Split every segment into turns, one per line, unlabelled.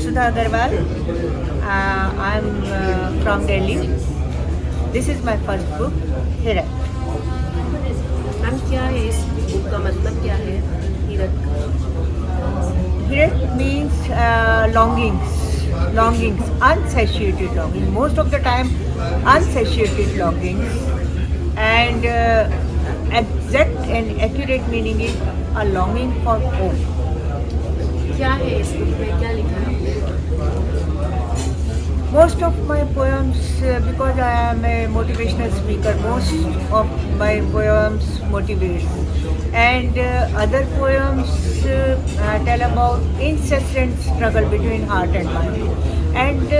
Sudha Agarwal. I'm from Delhi. This is my first book, Hirat.
Ma'am क्या है इस book का मतलब क्या है हिरक का?
Hirat means longings, unsatiated longings. Most of the time, unsatiated longings. And exact and accurate meaning is a longing for home.
क्या है इस बुक में, क्या लिखा है आपने?
Most of my poems, because I am a motivational speaker, most of my poems motivate. And other poems tell about incessant struggle between heart and mind. And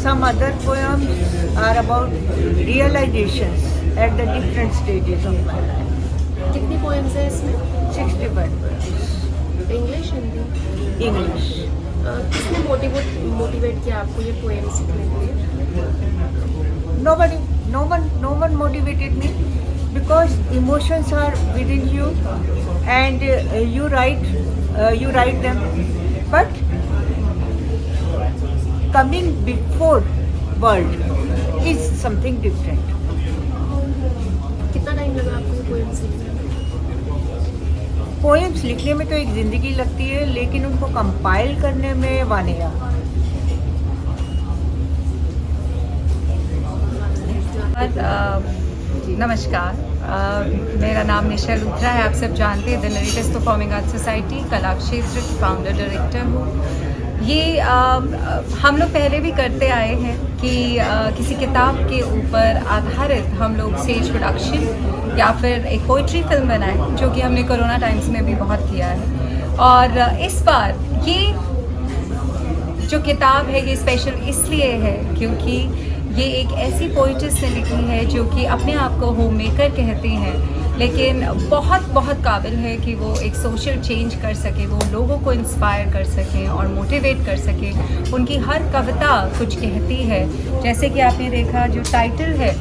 some other poems are about realizations at the different stages of my life.
कितनी poems है इसमें?
61 poems.
English, Hindi?
English.
किसने motivate किया आपको ये poems लिखने के लिए?
Nobody, no one motivated me, because emotions are within you, and you write them, but coming before world is something different.
कितना टाइम लगा आपको ये पोएम्स लिखने में?
पोएम्स लिखने में तो एक ज़िंदगी लगती है, लेकिन उनको कंपाइल करने में 1 year.
नमस्कार, मेरा नाम निशा लूथरा है। आप सब जानते हैं the narratives performing arts society कला क्षेत्र की फाउंडर डायरेक्टर हूँ। ये हम लोग पहले भी करते आए हैं कि किसी किताब के ऊपर आधारित हम लोग स्टेज प्रोडक्शन या फिर एक पोइट्री फिल्म बनाएं, जो कि हमने कोरोना टाइम्स में भी बहुत किया है। और इस बार ये जो किताब है ये स्पेशल इसलिए है क्योंकि ये एक ऐसी पोइटिस्ट ने लिखी है जो कि अपने आप को होम मेकर कहती हैं, लेकिन बहुत काबिल है कि वो एक सोशल चेंज कर सके, वो लोगों को इंस्पायर कर सकें और मोटिवेट कर सकें। उनकी हर कविता कुछ कहती है, जैसे कि आपने देखा जो टाइटल है,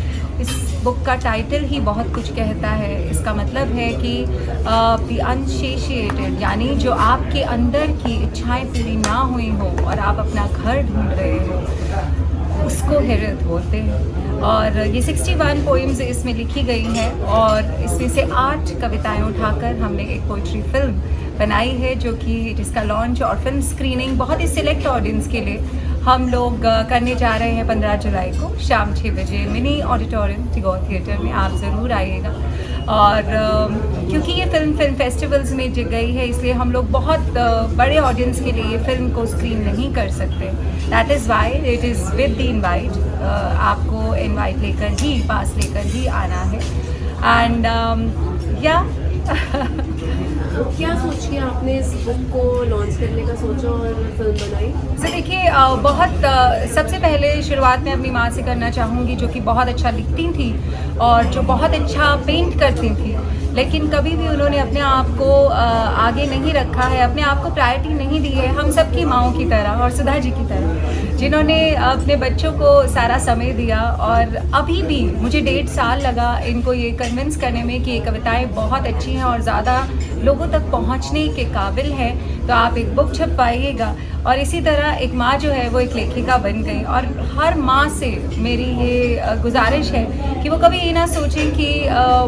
इस बुक का टाइटल ही बहुत कुछ कहता है। इसका मतलब है कि द अनसेशिएटेड, यानी जो आपके अंदर की इच्छाएं पूरी ना हुई हो और आप अपना घर ढूंढ रहे हो, उसको हिरत बोलते हैं। और ये 61 पोइम्स इसमें लिखी गई हैं और इसमें से 8 कविताएं उठाकर हमने एक पोइट्री फिल्म बनाई है, जो कि जिसका लॉन्च और फिल्म स्क्रीनिंग बहुत ही सिलेक्ट ऑडियंस के लिए हम लोग करने जा रहे हैं 15 जुलाई को शाम 6 बजे मिनी ऑडिटोरियम टिगोर थिएटर में। आप ज़रूर आइएगा। और क्योंकि ये फिल्म फेस्टिवल्स में गई है, इसलिए हम लोग बहुत बड़े ऑडियंस के लिए फिल्म को स्क्रीन नहीं कर सकते। That is why it is with the invite. आपको इनवाइट लेकर ही, पास लेकर ही आना है। एंड या
क्या सोच के आपने इस बुक को लॉन्च करने का सोचा और फिल्म बनाई?
सर देखिए, सबसे पहले शुरुआत में अपनी माँ से करना चाहूँगी, जो कि बहुत अच्छा लिखती थी और जो बहुत अच्छा पेंट करती थी, लेकिन कभी भी उन्होंने अपने आप को आगे नहीं रखा है, अपने आप को प्रायोरिटी नहीं दी है। हम सब की माँओं की तरह और सुधा जी की तरह, जिन्होंने अपने बच्चों को सारा समय दिया। और अभी भी मुझे 1.5 साल लगा इनको ये कन्विंस करने में कि ये कविताएं बहुत अच्छी हैं और ज़्यादा लोगों तक पहुंचने के काबिल है, तो आप एक बुक छपवाइएगा। और इसी तरह एक माँ जो है वो एक लेखिका बन गई। और हर माँ से मेरी ये गुजारिश है कि वो कभी ये ना सोचें कि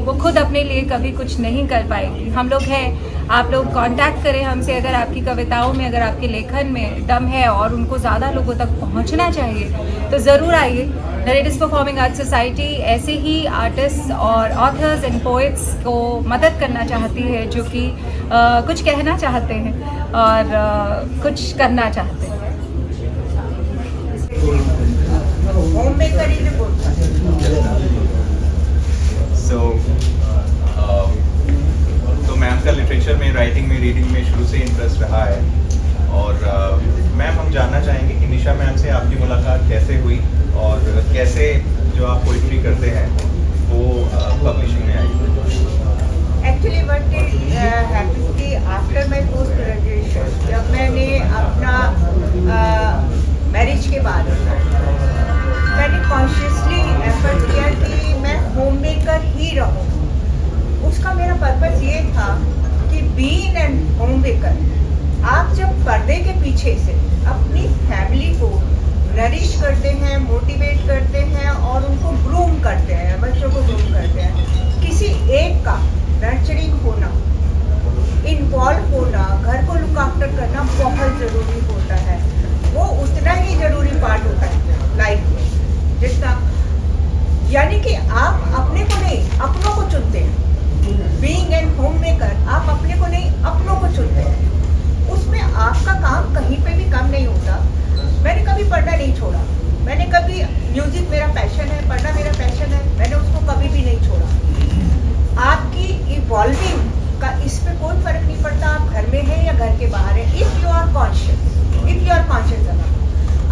वो खुद अपने लिए कभी कुछ नहीं कर पाएगी। हम लोग हैं, आप लोग कांटेक्ट करें हमसे, अगर आपकी कविताओं में, अगर आपके लेखन में दम है और उनको ज़्यादा लोगों तक पहुँचना चाहिए, तो ज़रूर आइए। नरेटिव्स परफॉर्मिंग आर्ट्स सोसाइटी ऐसे ही आर्टिस्ट और ऑथर्स एंड पोइट्स को मदद करना चाहती है, जो कि कुछ कहना चाहते हैं और कुछ करना चाहते हैं।
तो मैम का लिटरेचर में, राइटिंग में, रीडिंग में शुरू से इंटरेस्ट रहा है। और मैम, हम जानना चाहेंगे कि निशा मैम से आपकी मुलाकात कैसे हुई और कैसे जो आप पोइट्री करते हैं वो पब्लिशिंग में आई?
Actually, what happened कि after my post graduation, जब मैंने अपना मैरिज के बाद मैंने कॉन्शियसली एफर्ट किया कि मैं होम मेकर ही रहूँ। उसका मेरा पर्पस ये था कि बीइंग एंड होम मेकर आप जब पर्दे के पीछे से अपनी फैमिली को नरिश करते हैं, मोटिवेट करते हैं और उनको ग्रूम करते हैं, बच्चों को ग्रूम करते हैं, किसी एक का नर्चरिंग होना, इन्वॉल्व होना, घर को लुक आफ्टर करना बहुत ज़रूरी होता है। वो उतना ही ज़रूरी पार्ट होता है लाइफ में जितना, यानी कि आप अपने को नहीं अपनों को चुनते हैं। बीइंग एन होम मेकर, आप अपने को नहीं अपनों को चुनते हैं। उसमें आपका काम कहीं पे भी कम नहीं होता। मैंने कभी पढ़ना नहीं छोड़ा, मैंने कभी, म्यूजिक मेरा पैशन है, पढ़ना मेरा पैशन है, मैंने उसको कभी भी नहीं छोड़ा। आपकी इवॉल्विंग का इस पे कोई फर्क नहीं पड़ता आप घर में हैं या घर के बाहर हैं। इफ यू आर कॉन्शियस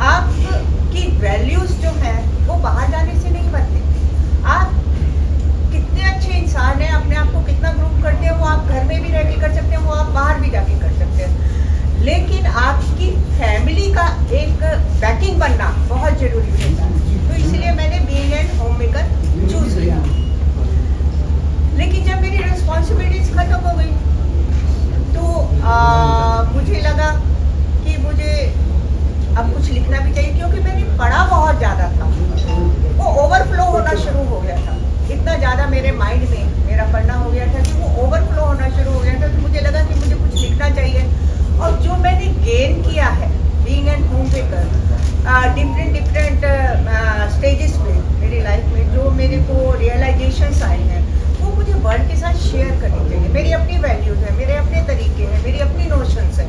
आपकी वैल्यूज जो है वो बाहर जाने से नहीं बनती। आप कितने अच्छे इंसान हैं, अपने आप को कितना ग्रूम करते हैं, वो आप घर में भी रह के कर सकते हैं, वो आप बाहर भी जाके कर सकते हैं। लेकिन आपकी फैमिली का एक बैकिंग बनना बहुत जरूरी होता है। तो इसलिए मैंने being an home maker choose किया। लेकिन जब मेरी रिस्पॉन्सिबिलिटीज खत्म हो गई तो मुझे लगा कि मुझे अब कुछ लिखना भी चाहिए, क्योंकि मैंने पढ़ा बहुत ज़्यादा था, वो ओवरफ्लो होना शुरू हो गया था। इतना ज़्यादा मेरे माइंड में मेरा पढ़ना हो गया था कि वो ओवरफ्लो होना शुरू हो गया था। तो मुझे लगा कि मुझे कुछ लिखना चाहिए। और जो मैंने गेन किया है being an home maker, different stages में मेरी लाइफ में, जो मेरे को रियलाइजेशंस आए हैं, वो मुझे वर्ल्ड के साथ शेयर करनी चाहिए। मेरी अपनी वैल्यूज़ हैं, मेरे अपने तरीके हैं, मेरी अपनी नोशंस हैं।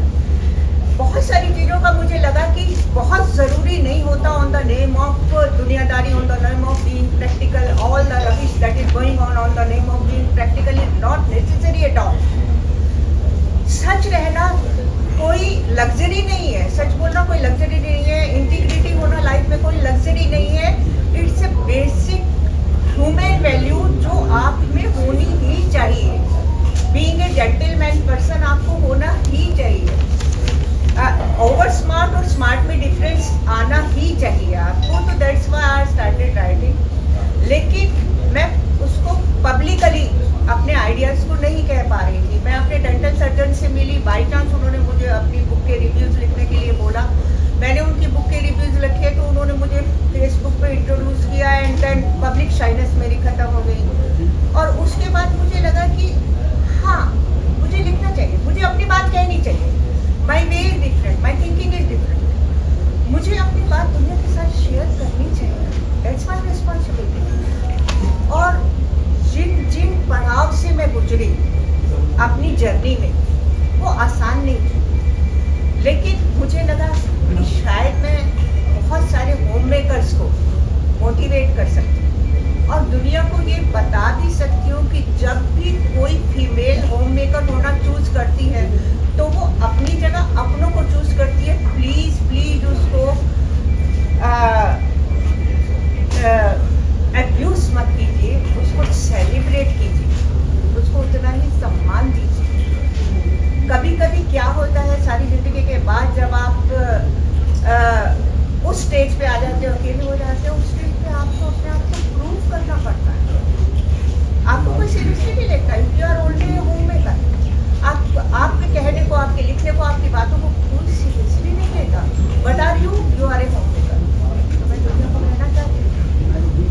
बहुत सारी चीज़ों का मुझे लगा कि बहुत ज़रूरी नहीं होता ऑन द नेम ऑफ दुनियादारी, on the name of being practical, all the rubbish that is going on the name of being practical is not necessary at all. सच रहना कोई लग्जरी नहीं है, सच बोलना कोई लग्जरी नहीं है, इंटीग्रिटी होना लाइफ में कोई लग्जरी नहीं है। It's a basic human value जो आप में होनी ही चाहिए। बीइंग ए जेंटलमैन पर्सन आपको होना ही चाहिए। ओवर स्मार्ट और स्मार्ट में डिफरेंस आना ही चाहिए आपको। तो that's why I started writing. लेकिन मैं उसको पब्लिकली अपने आइडियाज़ को नहीं कह पा रही थी। मैं अपने डेंटल सर्जन से मिली, बाई चांस उन्होंने मुझे अपनी बुक के रिव्यूज़ लिखने के लिए बोला। मैंने उनकी बुक के रिव्यूज़ लिखे तो उन्होंने मुझे फेसबुक पे इंट्रोड्यूस किया एंड देन पब्लिक शाइनेस मेरी ख़त्म हो गई। और उसके बाद मुझे लगा कि हाँ, मुझे लिखना चाहिए, मुझे अपनी बात कहनी चाहिए। My way is different, my thinking is different. मुझे अपनी बात दुनिया के साथ शेयर करनी चाहिए। That's my responsibility. और जिन पड़ाव से मैं गुजरी अपनी जर्नी में, वो आसान नहीं थी। लेकिन मुझे लगा कि शायद मैं बहुत सारे होम मेकर्स को मोटिवेट कर सकती हूँ और दुनिया को ये बता भी सकती हूँ कि जब भी कोई फीमेल होम मेकर होना चूज करती है तो वो अपनी जगह अपनों को चूज करती है। प्लीज उसको अब्यूज मत कीजिए, उसको सेलिब्रेट कीजिए, उसको उतना ही सम्मान दीजिए। कभी कभी क्या होता है, सारी जिंदगी के बाद जब आप उस स्टेज पे आ जाते हो, अकेले हो जाते हो, उस स्टेज पे आपको अपने आप को प्रूव करना पड़ता है। आपको कोई सीरियसली नहीं लेता। If you are only homemaker, आपके कहने को, आपके लिखने को, आपकी बातों को कोई सीरियसली नहीं लेता। But are you are a homemaker. तो मैं दुनिया को कहना चाहती हूँ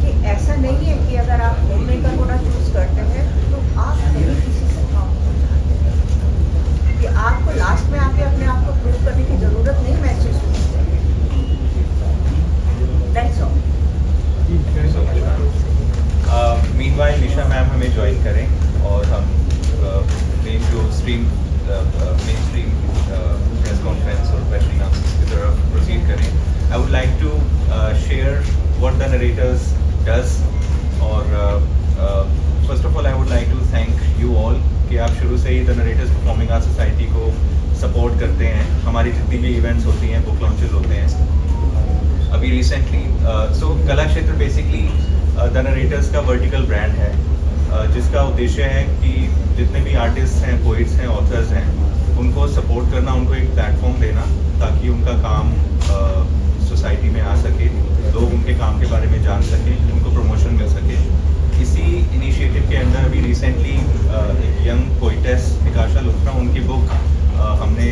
कि ऐसा नहीं है कि अगर आप होम मेकर होना चूज करते हैं तो आप नहीं किसी से काम कर सकते, कि आपको लास्ट में आके अपने आप को प्रूव करने की जरूरत नहीं महसूस होती। That's all.
Meanwhile Nisha ma'am हमें ज्वाइन करें और हम मेन स्ट्रीम प्रेस कॉन्फ्रेंस और क्वेश्चन आंसर्स की तरफ प्रोसीड करें। I would like to share what the narrators does. और first of all I would like to thank you all कि आप शुरू से ही the narrators performing arts society को सपोर्ट करते हैं। हमारी जितनी भी इवेंट्स होती हैं, बुक लॉन्चेस होते हैं, अभी रिसेंटली सो कला क्षेत्र बेसिकली द नरेटर्स का वर्टिकल ब्रांड है, जिसका उद्देश्य है कि जितने भी आर्टिस्ट हैं, पोइट्स हैं, ऑथर्स हैं, उनको सपोर्ट करना, उनको एक प्लेटफॉर्म देना ताकि उनका काम सोसाइटी में आ सके, लोग उनके काम के बारे में जान सकें, उनको प्रमोशन मिल सके। इसी इनिशिएटिव के अंदर अभी रिसेंटली एक यंग पोइटेस निकाशा लुथरा, उनकी बुक हमने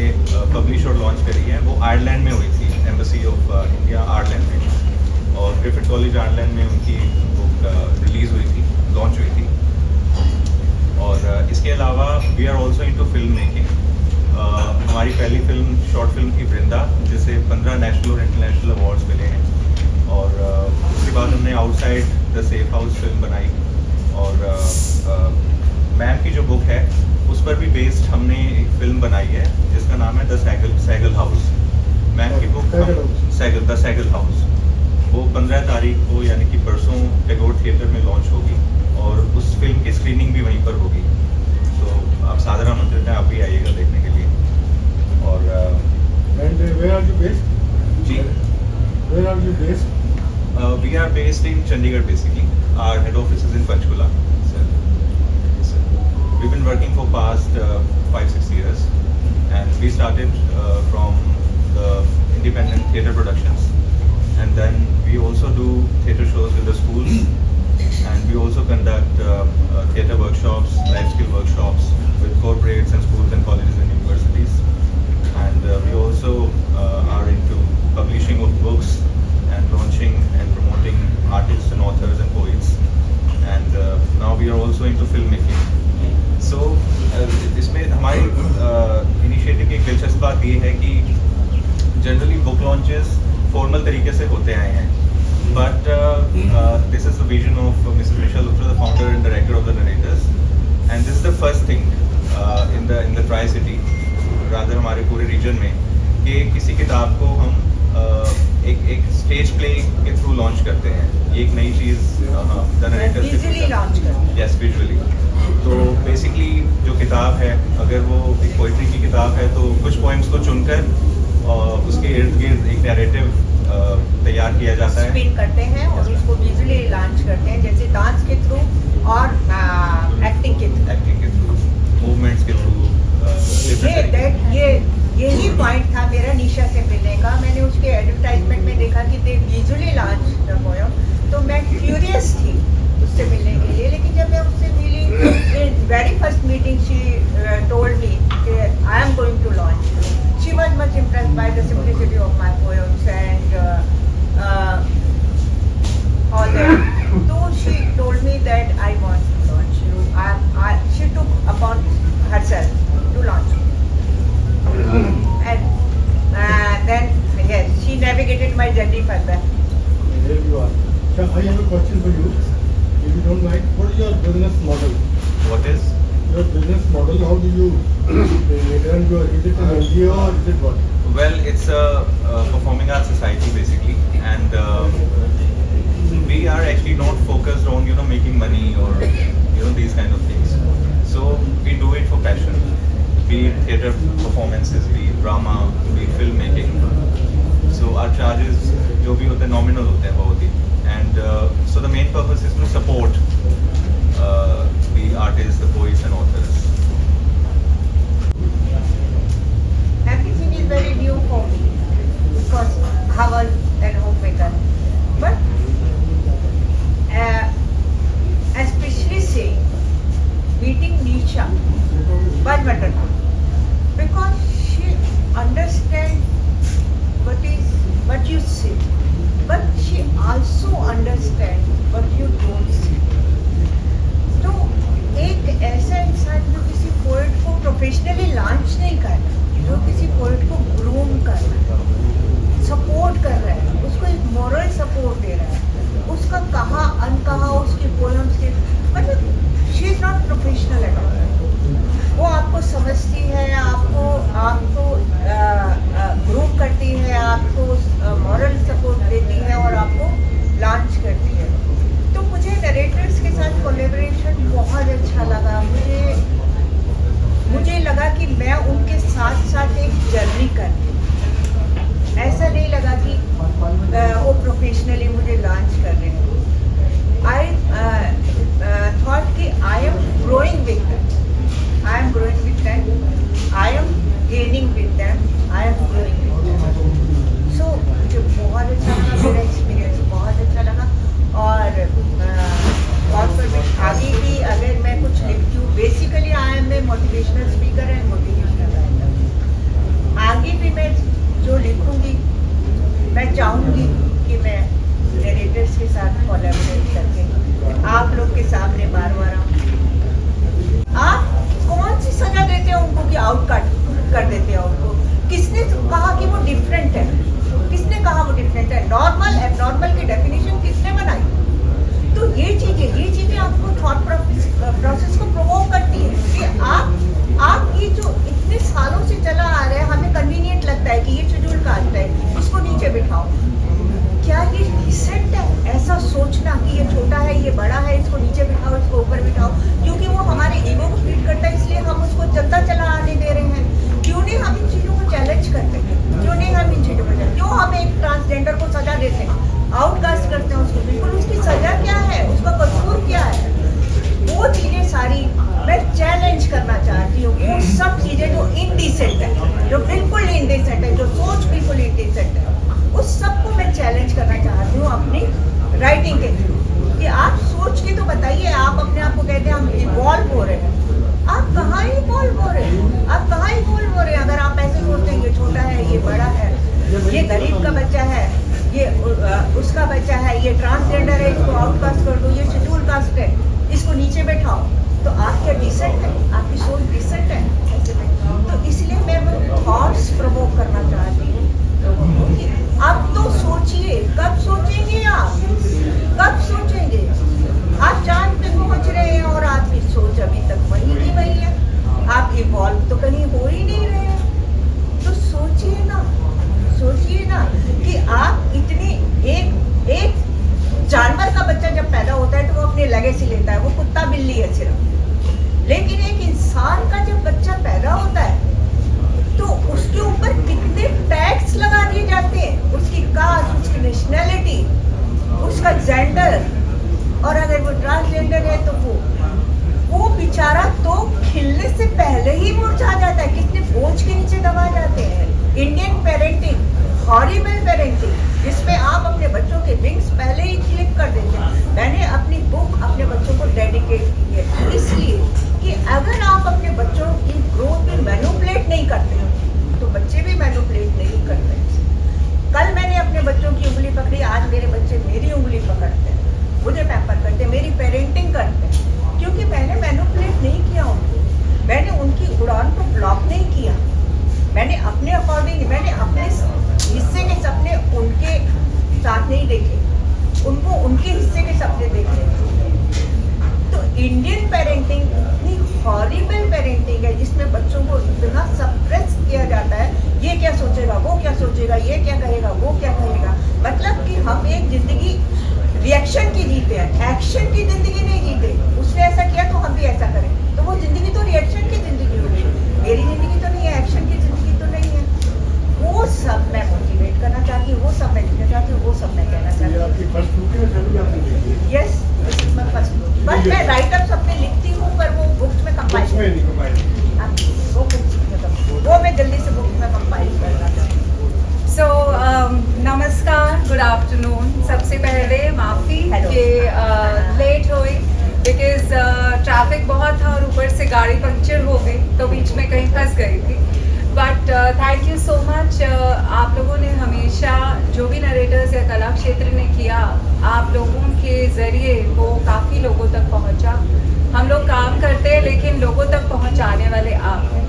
पब्लिश और लॉन्च करी है वो आयरलैंड में हुई थी, एम्बेसी ऑफ इंडिया आयरलैंड में, और ग्रिफिथ कॉलेज आयरलैंड में उनकी बुक रिलीज़ हुई थी, लॉन्च हुई थी। और इसके अलावा we are also into film making. हमारी पहली फिल्म शॉर्ट फिल्म थी वृंदा, जिसे 15 नेशनल और इंटरनेशनल अवार्ड्स मिले हैं। और उसके बाद हमने outside the safe house film बनाई, और मैम की जो बुक है उस पर भी बेस्ड हमने एक फिल्म बनाई है जिसका नाम है द सैगल हाउस। मैम की बुक द सैगल हाउस वो 15 तारीख को यानी कि परसों टैगोर थिएटर में लॉन्च होगी, और उस फिल्म की स्क्रीनिंग भी वहीं पर होगी। तो आप सादर आमंत्रित हैं, आप भी आइएगा देखने के लिए। और
And where are you based?
Ji,
Where are you based?
we are based in Chandigarh basically. Our head office is in Panchkula. So, we've been working for past 5-6 years, and we started from the independent theatre productions, and then we also do theatre shows with the schools, and we also conduct theatre workshops, life skill workshops with corporates and schools and colleges and universities, and we also are into publishing of books and launching and promoting artists and authors and poets, and now we are also into filmmaking. So इसमें हमारी initiative की एक दिलचस्प बात ये है कि generally book launches formal तरीके से होते आए हैं, but this is the vision of Mrs Nisha Luthra, the founder and director of the narrator's, and this is the first thing in the tri city, rather हमारे पूरे रीजन में, कि किसी किताब को हम एक स्टेज प्ले के थ्रू लॉन्च करते हैं। ये एक नई चीज़ द नरेटर्स
विजुअली लॉन्च करते हैं।
Yes, visually. तो बेसिकली जो किताब है, अगर वो एक पोइट्री की किताब है तो कुछ पोएम्स को चुनकर उसके इर्द गिर्द एक नैरेटिव तैयार किया जाता है,
स्पिन करते हैं और उसको विजुअली लॉन्च करते हैं, जैसे डांस के थ्रू और एक्टिंग के थ्रू,
मूवमेंट्स के थ्रू।
यही पॉइंट था मेरा निशा से मिलने का। मैंने उसके एडवर्टाइजमेंट में देखा कि दे विजुअली लॉन्च द पोएम, तो मैं क्यूरियस थी उससे मिलने के लिए। लेकिन जब मैं उससे मिली, very first meeting she told me कि I am going to launch. She was much impressed by the simplicity of my poems and all that, तो she told me that I want to launch you. She took upon herself to launch, and then yes, she navigated my journey further.
There you are. Sir, I have a question for you. If you don't mind, what is your business model?
What is?
Your business model, how do you run your, is it an NGO or is it what?
Well, it's a performing arts society basically, and we are actually not focused on making money or these kind of things. So we do it for passion, be it theatre performances, be it drama, be it filmmaking. So our charges जो भी होते हैं nominal होते हैं बहुत ही, and so the main purpose is to support the artists, the poets and authors.
Everything is very new for me because I was an homemaker, but especially say meeting Nisha was wonderful because she understands what you say, but she also understands what you don't say. तो एक ऐसा इंसान जो बड़ा है, इसको नीचे बिठाओ, इसको ऊपर बिठाओ, क्योंकि वो हमारे ईगो को फीड करता है, इसलिए हम उसको चलता चला आने दे रहे हैं। क्यों नहीं हम इन चीज़ों को चैलेंज करते हैं? क्यों नहीं हम इन चीज़ों को क्यों हम एक ट्रांसजेंडर को सजा देते हैं, आउटकास्ट करते हैं उसको? बिल्कुल उसकी सजा क्या है, उसका कसूर क्या है? वो चीज़ें सारी मैं चैलेंज करना चाहती हूँ। वो सब चीज़ें जो इनडिसेंट है, जो बिल्कुल इनडिसेंट है, जो सोच बिल्कुल इनडिसेंट है, उस सब को मैं चैलेंज करना चाहती हूँ अपनी राइटिंग के थ्रू। कि आप सोच के तो बताइए, आप अपने आप को कहते हैं हम इवॉल्व हो रहे हैं, आप कहाँ इवॉल्व हो रहे हैं? आप कहाँ इवॉल्व हो रहे हैं? अगर आप ऐसे सोचते हैं ये छोटा है, ये बड़ा है, ये गरीब का बच्चा है, ये उसका बच्चा है, ये ट्रांसजेंडर है, इसको आउटकास्ट कर दो, ये शेड्यूल कास्ट है, इसको नीचे बैठाओ, तो आप क्या डिसेंट है? आपकी सोच डिसेंट है ऐसे में? तो इसलिए मैं वो थॉट्स प्रमोट करना चाहती हूँ लोगों को कि अब तो सोचिए। कब सोचेंगे आप? कब सोचेंगे? आप चांद पे पहुंच रहे हैं और आपकी सोच अभी तक वही की वही है, आप इवॉल्व तो कहीं हो ही नहीं रहे हैं। तो सोचिए ना, सोचिए ना कि आप इतनी एक जानवर का बच्चा जब पैदा होता है तो वो अपनी लेगेसी लेता है, वो कुत्ता बिल्ली है सिर्फ। लेकिन एक इंसान का जब बच्चा पैदा होता है तो उसके ऊपर कितने टैक्स लगा दिए जाते हैं, उसकी कास्ट, उसकी नेशनैलिटी, उसका जेंडर, और अगर वो ट्रांसजेंडर है तो वो बेचारा तो खिलने से पहले ही मुरझा जाता है, कितने बोझ के नीचे दबा जाते हैं। इंडियन पेरेंटिंग, हॉरिबल पेरेंटिंग, जिसमें आप अपने बच्चों के विंग्स पहले ही क्लिप कर देते हैं। मैंने अपनी बुक अपने बच्चों को डेडिकेट की है इसलिए कि अगर आप अपने बच्चों की ग्रोथ में मैनिपुलेट नहीं करते तो बच्चे भी मैनिपुलेट नहीं करते। कल मैंने अपने बच्चों की उंगली पकड़ी, आज मेरे बच्चे मेरी उंगली पकड़ते हैं, मुझे पैम्पर करते हैं, मेरी पेरेंटिंग करते हैं, क्योंकि मैंने मैनिपुलेट नहीं किया उनको, मैंने उनकी उड़ान को ब्लॉक नहीं किया, मैंने अपने अकॉर्डिंग, मैंने अपने हिस्से के सपने उनके साथ नहीं देखे, उनको उनके हिस्से के सपने देखे। तो इंडियन पेरेंटिंग इतनी हॉरिबल पेरेंटिंग है जिसमें बच्चों को इतना सप्रेस किया जाता है, ये क्या सोचेगा, वो क्या सोचेगा, ये क्या कहेगा, वो क्या कहेगा। मतलब कि हम एक जिंदगी रिएक्शन की जीते हैं, एक्शन की जिंदगी नहीं जीते। उसने ऐसा किया तो हम भी ऐसा करें, तो वो जिंदगी तो रिएक्शन की जिंदगी हो गई, मेरी जिंदगी तो नहीं है, एक्शन की जिंदगी तो नहीं है। वो सब मैं मोटिवेट करना चाहती हूँ, वो सब मैं लिखना चाहती हूँ, वो सब मैं कहना चाहती हूँ।
आपकी फर्स्ट बुक है, सभी आपने लिखी है?
Yes, this is my first book. But मैं राइटअप्स अपने लिखती हूँ, पर वो बुक्स में
बुक्स में नहीं कंपाइल।
वो बुक्स मतलब वो मैं जल्दी से बुक्स में कंपाइल करना चाहती हूँ।
सो नमस्कार, गुड आफ्टरनून। सबसे पहले माफ़ी
Hello.
कि लेट हुई बिकॉज ट्रैफिक बहुत था और ऊपर से गाड़ी पंक्चर हो गई तो बीच में कहीं फंस गई थी। But thank you so much, आप लोगों ने हमेशा जो भी नरेटर्स या कला क्षेत्र ने किया, आप लोगों के ज़रिए वो काफ़ी लोगों तक पहुंचा। हम लोग काम करते हैं लेकिन लोगों तक पहुंचाने वाले आप हैं।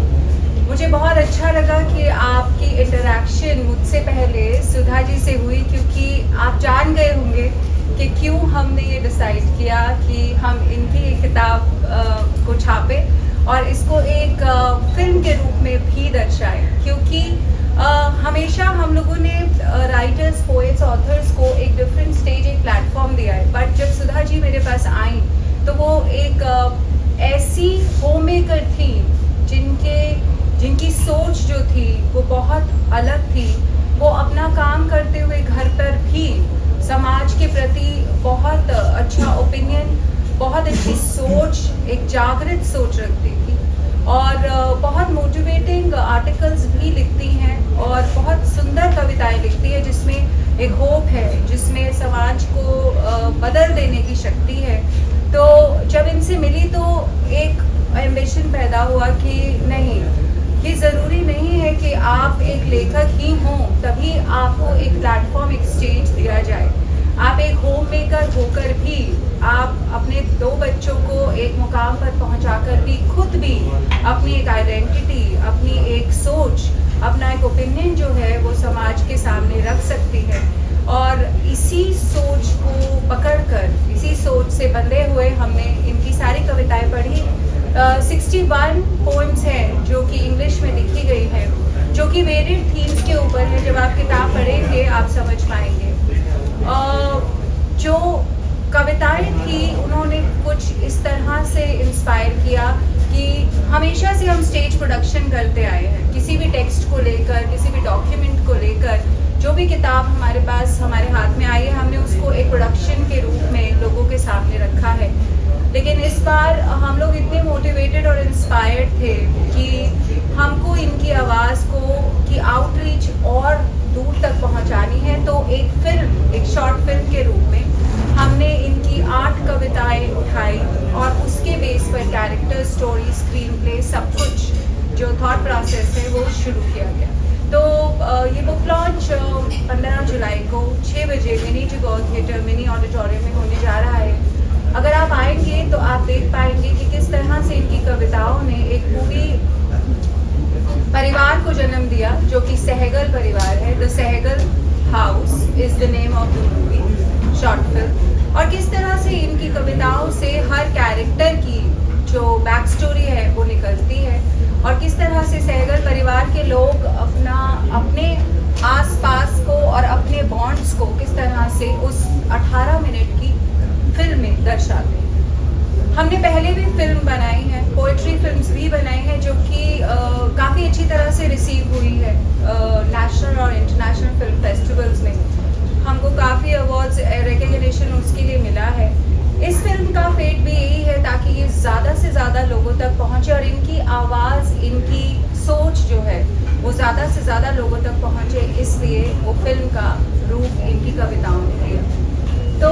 मुझे बहुत अच्छा लगा कि आपकी इंटरेक्शन मुझसे पहले सुधा जी से हुई, क्योंकि आप जान गए होंगे कि क्यों हमने ये डिसाइड किया कि हम इनकी एक किताब को छापे और इसको एक फिल्म के रूप में भी दर्शाएं, क्योंकि हमेशा हम लोगों ने राइटर्स, पोएट्स, ऑथर्स को एक डिफरेंट स्टेज, एक प्लेटफॉर्म दिया है। बट जब सुधा जी मेरे पास आई तो वो एक ऐसी होम मेकर थी जिनकी सोच जो थी वो बहुत अलग थी। वो अपना काम करते हुए घर पर भी समाज के प्रति बहुत अच्छा ओपिनियन, बहुत अच्छी सोच, एक जागृत सोच रखती थी और बहुत मोटिवेटिंग आर्टिकल्स भी लिखती हैं और बहुत सुंदर कविताएं लिखती है जिसमें एक होप है, जिसमें समाज को बदल देने की शक्ति है। तो जब इनसे मिली तो एक एम्बिशन पैदा हुआ कि नहीं, ये ज़रूरी नहीं है कि आप एक लेखक ही हों तभी आपको एक प्लेटफॉर्म, एक स्टेज दिया जाए। आप एक होम मेकर होकर भी आप अपने 2 बच्चों को एक मुकाम पर पहुंचाकर भी खुद भी अपनी एक आइडेंटिटी, अपनी एक सोच, अपना एक ओपिनियन जो है वो समाज के सामने रख सकती है। और इसी सोच को पकड़कर, इसी सोच से बंधे हुए हमने इनकी सारी कविताएं पढ़ी। 61 पोएम्स हैं जो कि इंग्लिश में लिखी गई है, जो कि वेरियड थीम्स के ऊपर है। जब आप किताब पढ़ेंगे आप समझ पाएंगे। जो कविताएं थी, उन्होंने कुछ इस तरह से इंस्पायर किया कि हमेशा से हम स्टेज प्रोडक्शन करते आए हैं, किसी भी टेक्स्ट को लेकर, किसी भी डॉक्यूमेंट को लेकर, जो भी किताब हमारे पास हमारे हाथ में आई है, हमने उसको एक प्रोडक्शन के रूप में लोगों के सामने रखा है। लेकिन इस बार हम लोग इतने मोटिवेटेड और इंस्पायर्ड थे कि हमको इनकी आवाज़ को की आउटरीच और दूर तक पहुंचानी है। तो एक फिल्म, एक शॉर्ट फिल्म के रूप में हमने इनकी 8 कविताएं उठाई और उसके बेस पर कैरेक्टर, स्टोरी, स्क्रीन प्ले, सब कुछ जो थॉट प्रोसेस है वो शुरू किया गया। तो ये बुक लॉन्च 15 जुलाई को 6 बजे मिनी जगौर थिएटर मिनी ऑडिटोरियम में होने जा रहा है। अगर आप आएंगे तो आप देख पाएंगे कि किस तरह से इनकी कविताओं ने एक पूरी परिवार को जन्म दिया, जो कि सहगल परिवार है। The Sehgal house is the name of the movie short film. और किस तरह से इनकी कविताओं से हर कैरेक्टर की जो बैक स्टोरी है वो निकलती है, और किस तरह से सहगल परिवार के लोग अपने आसपास को और अपने बॉन्ड्स को किस तरह से उस 18 मिनट की फिल्म में दर्शाते हैं। हमने पहले भी फिल्म बनाई है, पोइट्री फिल्म्स भी बनाई हैं, जो कि काफ़ी अच्छी तरह से रिसीव हुई है नेशनल और इंटरनेशनल फिल्म फेस्टिवल्स में। हमको काफ़ी अवार्ड्स, रिकग्निशन उसके लिए मिला है। इस फिल्म का फेट भी यही है ताकि ये ज़्यादा से ज़्यादा लोगों तक पहुँचे और इनकी आवाज़, इनकी सोच जो है वो ज़्यादा से ज़्यादा लोगों तक पहुँचे, इसलिए वो फिल्म का रूप इनकी कविताओं ने लिया। तो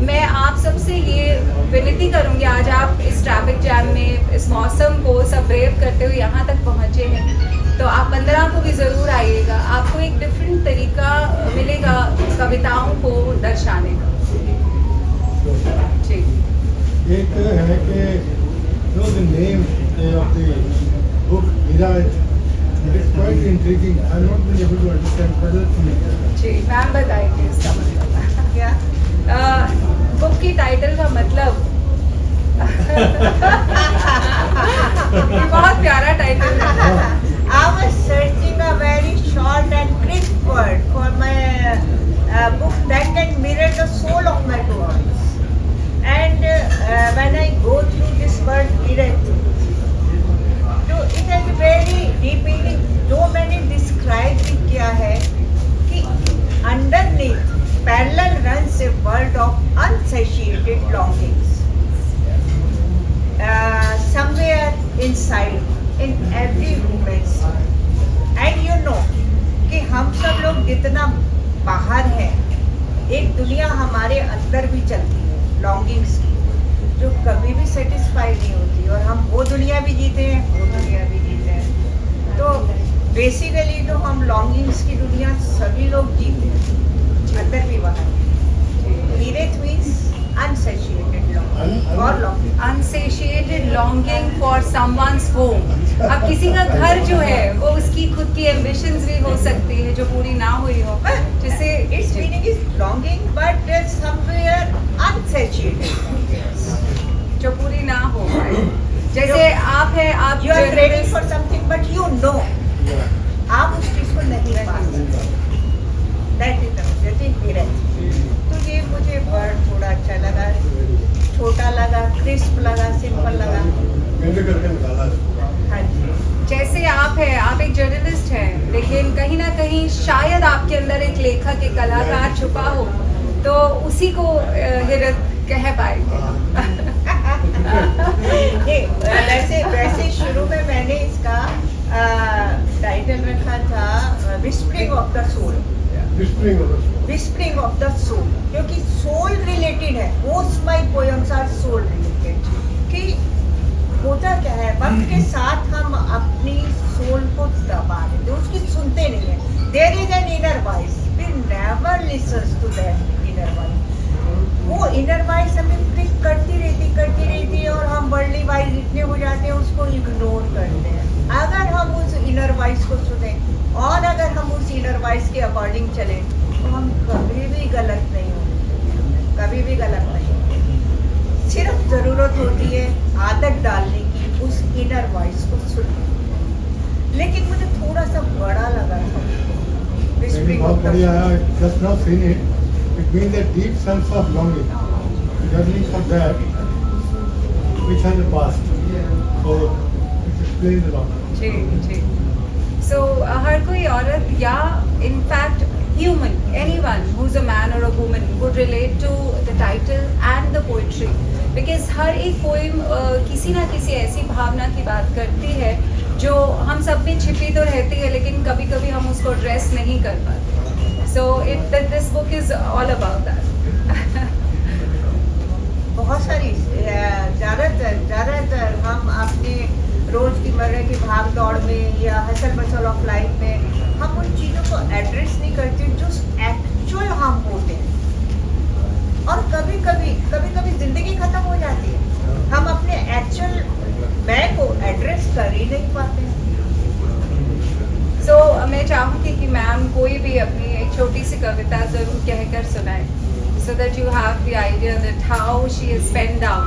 मैं आप सबसे ये विनती करूँगी, आज आप इस ट्रैफिक जैम में, इस मौसम को सब ब्रेव करते हुए यहाँ तक पहुँचे हैं, तो आप 15 को भी ज़रूर आइएगा। आपको एक डिफरेंट तरीका मिलेगा कविताओं को दर्शाने का। जी,
एक है कि जो the name of the book Viraj, it is quite intriguing. I am not been able to understand further.
जी, मैम बताइए इसका मतलब
क्या?
बुक की टाइटल का मतलब ये बहुत प्यारा टाइटल है।
I was searching a very short and crisp word for my book that can mirror the soul of my poems. And when I go through this word Virat, so it has a very deep meaning. जो मैंने describe भी किया है कि underneath parallel runs a world of unsatiated longings. Somewhere inside, in every woman's, and you know कि हम सब लोग जितना बाहर हैं, एक दुनिया हमारे अंदर भी चलती है लॉन्गिंग्स की, जो कभी भी सेटिस्फाई नहीं होती, और हम वो दुनिया भी जीते हैं, वो दुनिया भी जीते हैं। तो बेसिकली तो हम लॉन्गिंग्स की दुनिया सभी लोग जीते हैं, अंदर भी बाहर। वीरेट means unsatiated longing or longing.
Unsatiated longing for someone's home. अब किसी का घर जो है वो उसकी खुद की ambitions भी हो सकती है जो पूरी ना हुई हो, जैसे
Its meaning is longing, but somewhere unsatiated,
जो पूरी ना हो। जैसे आप है, आप
you are craving for something but you know आप उस चीज को नहीं पा सकते। That is the Virat. तो ये मुझे वर्ड थोड़ा अच्छा लगा, छोटा लगा, क्रिस्प लगा, सिंपल लगा। हाँ जी।
जैसे आप है, आप एक जर्नलिस्ट हैं, लेकिन कहीं ना कहीं शायद आपके अंदर एक लेखक, एक कलाकार छुपा हो, तो उसी को हिरत कह पाएंगे।
वैसे शुरू में मैंने इसका टाइटल रखा था whispering of the soul. Whispering of the soul, क्योंकि सोल रिलेटेड है। Most my poems are soul related. कि होता क्या है, वक्त के साथ हम अपनी सोल को दबा देते, उसकी सुनते नहीं है। There is an inner voice, we never listens to that inner voice. वो इनर वॉइस हमें प्रिक करती रहती है, और हम वर्ल्डली वाइज इतने हो जाते हैं, उसको इग्नोर करते हैं। अगर हम उस इनर वॉइस को सुने और अगर हम उस इनर वॉइस के अकॉर्डिंग चलें, तो हम कभी भी गलत नहीं होंगे, कभी भी गलत नहीं होंगे। सिर्फ ज़रूरत होती है आदत डालने की, उस इनर वॉइस को सुनने की। लेकिन मुझे थोड़ा सा बड़ा लगा था।
बहुत बढ़िया है, just now seen it, it means a deep sense of longing, yearning for that which has a past. So it explains a lot.
जी जी सो हर कोई औरत या in fact human anyone who is a man or a woman would relate to the title and the poetry because हर एक poem किसी ना किसी ऐसी भावना की बात करती है जो हम सब में छिपी तो रहती है लेकिन कभी कभी हम उसको ड्रेस नहीं कर पाते so it this book is all about that
बहुत सारी ज़्यादातर हम अपने रोज की मर्रे की भाग दौड़ में या हसल मसल ऑफ लाइफ में हम उन चीज़ों को एड्रेस नहीं करते जो एक्चुअल हम होते हैं और कभी कभी ज़िंदगी ख़त्म हो जाती है हम अपने एक्चुअल मैं को एड्रेस कर ही नहीं पाते।
सो मैं चाहूँगी कि मैम कोई भी अपनी एक छोटी सी कविता ज़रूर कहकर सुनाए so that you have the idea that how she has penned down